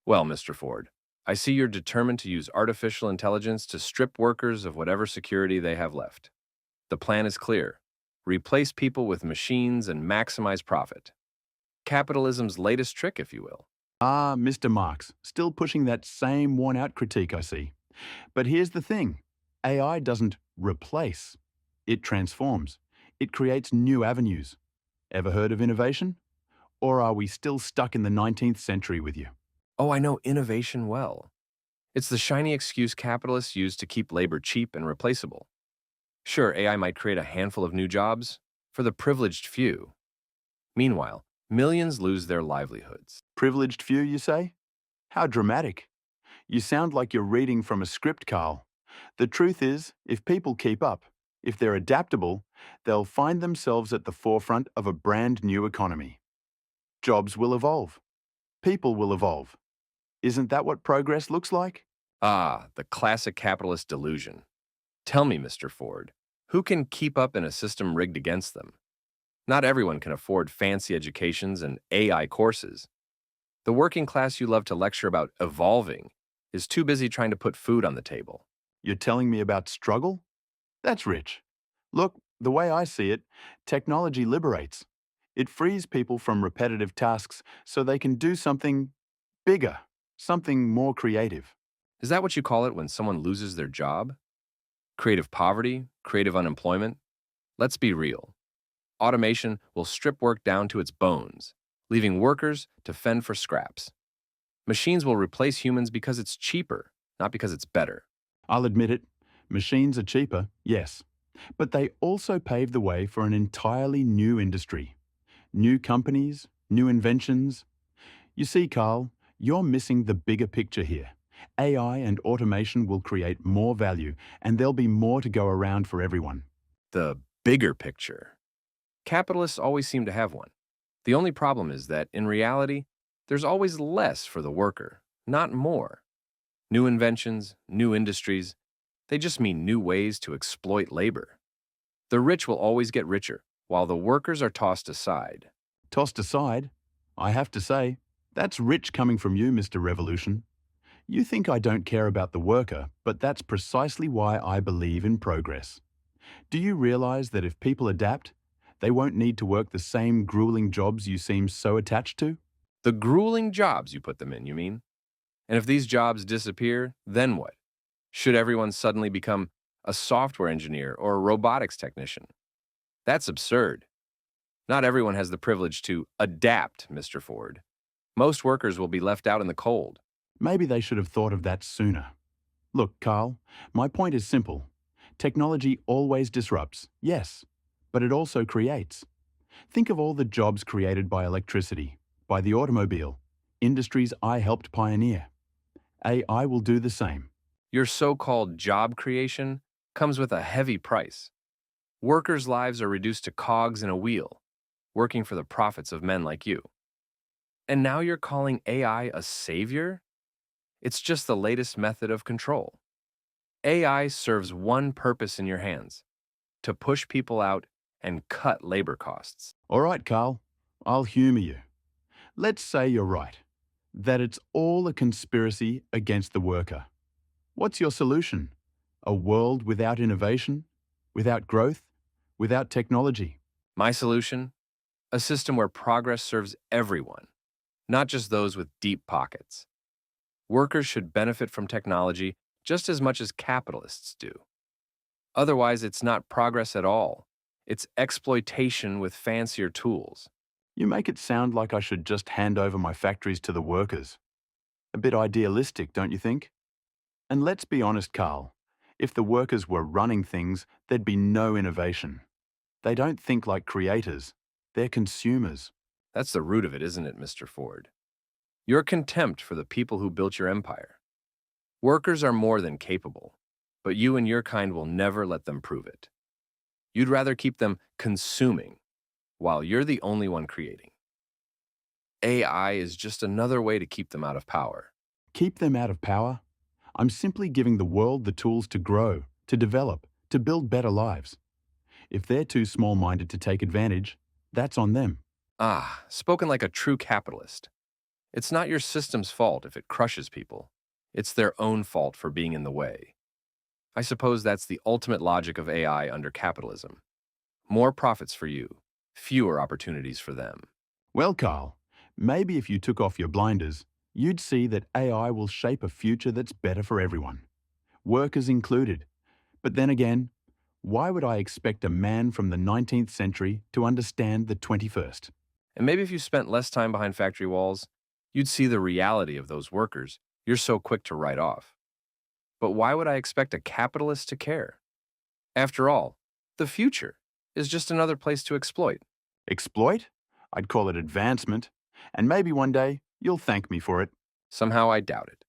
Well, Mr. Ford, I see you're determined to use artificial intelligence to strip workers of whatever security they have left. The plan is clear. Replace people with machines and maximize profit. Capitalism's latest trick, if you will. Ah, Mr. Marx, still pushing that same worn-out critique, I see. But here's the thing. AI doesn't replace. It transforms. It creates new avenues. Ever heard of innovation? Or are we still stuck in the 19th century with you? Oh, I know innovation well. It's the shiny excuse capitalists use to keep labor cheap and replaceable. Sure, AI might create a handful of new jobs for the privileged few. Meanwhile, millions lose their livelihoods. Privileged few, you say? How dramatic. You sound like you're reading from a script, Karl. The truth is, if people keep up, if they're adaptable, they'll find themselves at the forefront of a brand new economy. Jobs will evolve. People will evolve. Isn't that what progress looks like? Ah, the classic capitalist delusion. Tell me, Mr. Ford, who can keep up in a system rigged against them? Not everyone can afford fancy educations and AI courses. The working class you love to lecture about evolving is too busy trying to put food on the table. You're telling me about struggle? That's rich. Look, the way I see it, technology liberates. It frees people from repetitive tasks so they can do something bigger, something more creative. Is that what you call it when someone loses their job? Creative poverty? Creative unemployment? Let's be real. Automation will strip work down to its bones, leaving workers to fend for scraps. Machines will replace humans because it's cheaper, not because it's better. I'll admit it, machines are cheaper, yes, but they also pave the way for an entirely new industry. New companies, new inventions. You see, Karl, you're missing the bigger picture here. AI and automation will create more value, and there'll be more to go around for everyone. The bigger picture. Capitalists always seem to have one. The only problem is that, in reality, there's always less for the worker, not more. New inventions, new industries, they just mean new ways to exploit labor. The rich will always get richer, while the workers are tossed aside. Tossed aside, I have to say, that's rich coming from you, Mr. Revolution. You think I don't care about the worker, but that's precisely why I believe in progress. Do you realize that if people adapt, they won't need to work the same grueling jobs you seem so attached to? The grueling jobs you put them in, you mean? And if these jobs disappear, then what? Should everyone suddenly become a software engineer or a robotics technician? That's absurd. Not everyone has the privilege to adapt, Mr. Ford. Most workers will be left out in the cold. Maybe they should have thought of that sooner. Look, Karl, my point is simple. Technology always disrupts, yes, but it also creates. Think of all the jobs created by electricity, by the automobile, industries I helped pioneer. AI will do the same. Your so-called job creation comes with a heavy price. Workers' lives are reduced to cogs in a wheel, working for the profits of men like you. And now you're calling AI a savior? It's just the latest method of control. AI serves one purpose in your hands: to push people out and cut labor costs. All right, Karl, I'll humor you. Let's say you're right, that it's all a conspiracy against the worker. What's your solution? A world without innovation, without growth, without technology? My solution? A system where progress serves everyone, not just those with deep pockets. Workers should benefit from technology just as much as capitalists do. Otherwise, it's not progress at all. It's exploitation with fancier tools. You make it sound like I should just hand over my factories to the workers. A bit idealistic, don't you think? And let's be honest, Karl, if the workers were running things, there'd be no innovation. They don't think like creators, they're consumers. That's the root of it, isn't it, Mr. Ford? Your contempt for the people who built your empire. Workers are more than capable, but you and your kind will never let them prove it. You'd rather keep them consuming, while you're the only one creating. AI is just another way to keep them out of power. Keep them out of power? I'm simply giving the world the tools to grow, to develop, to build better lives. If they're too small-minded to take advantage, that's on them. Ah, spoken like a true capitalist. It's not your system's fault if it crushes people. It's their own fault for being in the way. I suppose that's the ultimate logic of AI under capitalism. More profits for you, fewer opportunities for them. Well, Carl, maybe if you took off your blinders, you'd see that AI will shape a future that's better for everyone, workers included. But then again, why would I expect a man from the 19th century to understand the 21st? And maybe if you spent less time behind factory walls, you'd see the reality of those workers you're so quick to write off. But why would I expect a capitalist to care? After all, the future is just another place to exploit. Exploit? I'd call it advancement. And maybe one day you'll thank me for it. Somehow I doubt it.